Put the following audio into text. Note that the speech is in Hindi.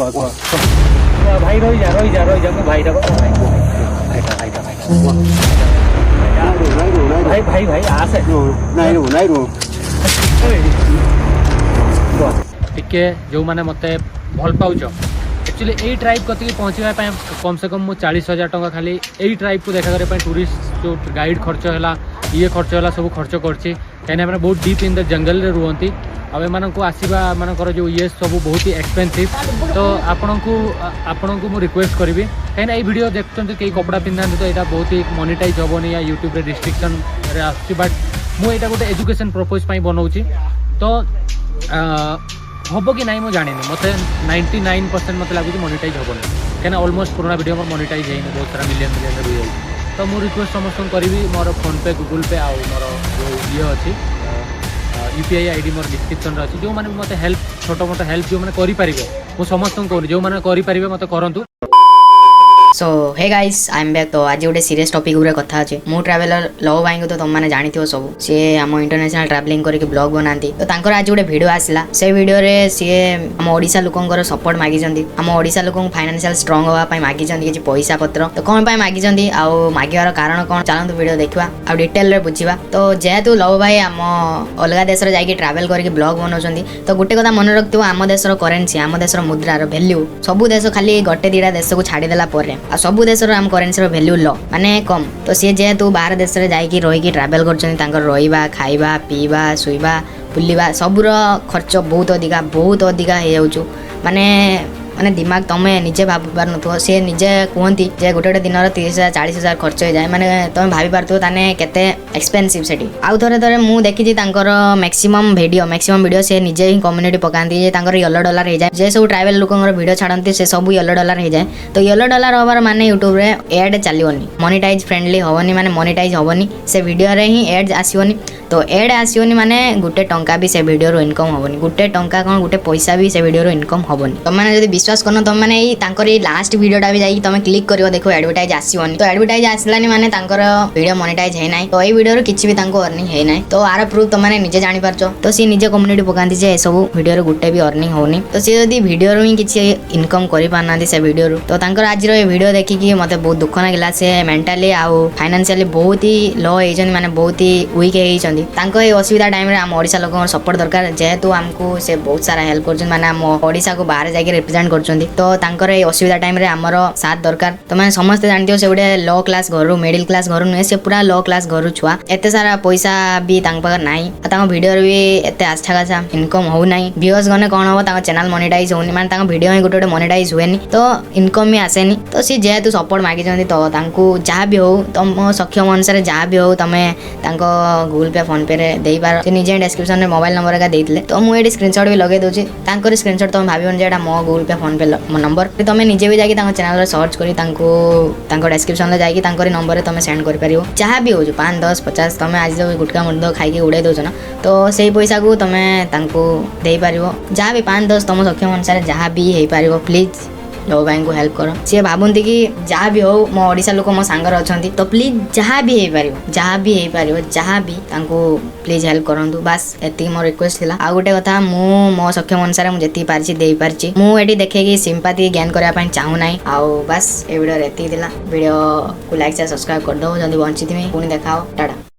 भाई रही जा मैं भाई भाई भाई भाई आसे टिके जो माने मते भल पाउछ एक्चुअली यही ट्राइब कति पहुँचा कम से कम 40,000 टंका खाली यही ट्राइब को देखा करे टूरिस्ट जो गाइड खर्च है ये खर्च है सब खर्च करछि कहीं बहुत डीप इन द जंगल रे रुहंती अब एम को आसवा मानकर जो ये सब बहुत ही एक्सपेंसिव तो आपन को रिक्वेस्ट करी कहीं वीडियो देखते कई कपड़ा पिंधा तो यहाँ बहुत ही मोनिटाइज हेनी या यूट्यूब रे रिस्ट्रिक्शन बट मुझे गोटे एजुकेशन पर्पज बनाऊँगी तो हम कि नहीं मुझे जानी मत 99% मत लगुच मोनिटाइज हेनी कहीं ऑलमोस्ट पुराना वीडियो मोर मोनिटाइज है बहुत सारा मिलियन भी तो मुझे रिक्वेस्ट समस्त करी मोर फोन पे गूगल पे आउ मोर जो ये अच्छी यूपीआई आईडी मोर डिस्क्रिप्शन अच्छी जो मैंने मत हेल्प छोट मोट हेल्प जो मैंने करें मुझे समस्त कहूँ जो मैंने करें मत करूँ so hey guys I am back तो आज गोटे सीरियस टॉपिक उपरे कथा अच्छे मु ट्रैवलर लव भाई को तो तुम मैंने जानी सब सी आम इंटरनेशनल ट्रैवलिंग करके ब्लॉग बनाती तो तांकर आज गोटे वीडियो आसला से वीडियो रे सी आम ओडिशा लोकंकर सपोर्ट मागी आम ओडिशा लोक फाइनेंशियल स्ट्रांग होगा मागी किसी पैसा पत्र तो कौन पाई मागी आउ मागिवार कारण कौन चलते वीडियो देखा आ डिटेल रे बुझा तो जेहेतु लव भाई आम अलग देश जाकि ट्रैवल करके ब्लॉग बनाऊँ तो गोटे कथा मन रखियो आम देशर करेन्सी आम देशर मुद्रार वैल्यू सबू देश खाली गोटे दुटा देश को छाड़देला आ सबू देशर आम करेन्सी वैल्यू लो माने कम तो सी जेहेतु बाहर देश में जाकि रही ट्रैवल कर खाइबा पीवा शुवा बुलवा सबूर खर्च बहुत अधिका हो माने माने दिमाग तुम निजे भाभी पार नुव सी निजे कहती जे गोटे गोटे दिन 30,000 40,000 खर्च हो जाए माने तुम भाभी पार ताने केते एक्सपेंसिव सेठी आउ थरे मु देखी मैक्सिमम वीडियो से निजे ही कम्युनिटी पकाती येलो डॉलर हो जाए जे सब ट्राइबल लोक वीडियो छाड़ती से सब येलो डॉलर हो जाए तो येलो डॉलर हबार माने यूट्यूब रे एड चलियोनी मोनेटाइज फ्रेंडली होवनी माने मोनेटाइज होवनी से वीडियो रे ही एड आसियोनी तो एड आसियोनी माने गोटे टंका भी से वीडियो रो इनकम होवनी गोटे टंका कौन गोटे पैसा भी से वीडियो रो इनकम होवनी तुम माने जदी विश्वास करनो तुम माने ये लास्ट वीडियोटा भी जाकि तुम क्लिक करियो देखो एडवर्टाइज आसीओनी तो एडवर्टाइज आसलानी माने तांकर वीडियो मोनेटाइज है नाही तो ये वीडियो रो किछि भी तांको अर्निंग है नाही तो आर प्रूफ तुम माने निजे जानि पारछो तो सी निजे कम्युनिटी पकांती जे सब वीडियो रो गुटे भी अर्निंग होनी तो सी जदी वीडियो रो ही किछि इनकम करि पारनांती से वीडियो रो तो तांकर आज रो ये वीडियो देखि कि मते बहुत दुख लागला से मेंटली आ फाइनेंशियली बहुत ही लो हेजन माने बहुत ही वीक हेइचंदी तांको ए असुविधा टाइम रे हम ओडिसा लोक सपोर्ट दरकार जेहेतु हमको से बहुत सारा हेल्प करछन माने हम ओडिसा को बाहर जाके रिप्रेजेंट करछन तो तांकर ए असुविधा टाइम रे हमर साथ दरकार तो माने समस्त जानथियो से गोटे लो क्लास घर मिडिल क्लास घर नुहे से पूरा लो क्लास घर छुआ एते सारा पैसा भी तांक पाखर नाही तांको वीडियो रे भी एते अच्छा खासा इनकम हो नाही व्यूअर्स गने कोन हो तांको चैनल मोनेटाइज होनी माने तांको वीडियो ही गोटे मोनेटाइज हुएनी तो इनकम भी आसेनी तो सी जेहेतु सपोर्ट मागी जंदी तो तांको जहाँ भी हो तुम सक्षम अनुसार जहाँ भी हो तुम तांको गूगल पे फोन पे रे देई पार से निजे डिस्क्रिप्शन में मोबाइल नंबर का देइतले तो मु एडी स्क्रीनशॉट भी लगे दोची तांकर स्क्रीनशॉट तुम भाबियोन जे एटा मो गूगल पे फोन पे नंबर तुम निजे भी जाकि चैनल सर्च कर डिस्क्रिप्शन में जाकि नंबर तुम सेंड कर पारियो जहाँ भी हो 5 10 50 तुम आज जो गुटका मुर्द खाई उड़े दौच ना तो से पैसा को तुम दे पार जहाँ भी 5 10 तुम सक्षम अनुसार जहाँ भी हो पार प्लीज लव भाई को हेल्प कर सी भावती कि जहाँ भी हो मो ओडिशा लोक मो सांगर अच्छा तो प्लीज जहाँ भी हो पार जहाँ भी प्लीज हेल्प करूँ बास एति मोर रिक्वेस्ट थिला आ गोटे कथा मो सक्षम अनुसार मुझे जी पार्ची दे पार्ची मुझे देखे सिंपाथी ज्ञान करने चाहू ना आउ बास ए वीडियो एति थिला वीडियो को लाइक से सब्सक्राइब कर दो जल्दी बंची थी पुणी देखाओ टाटा।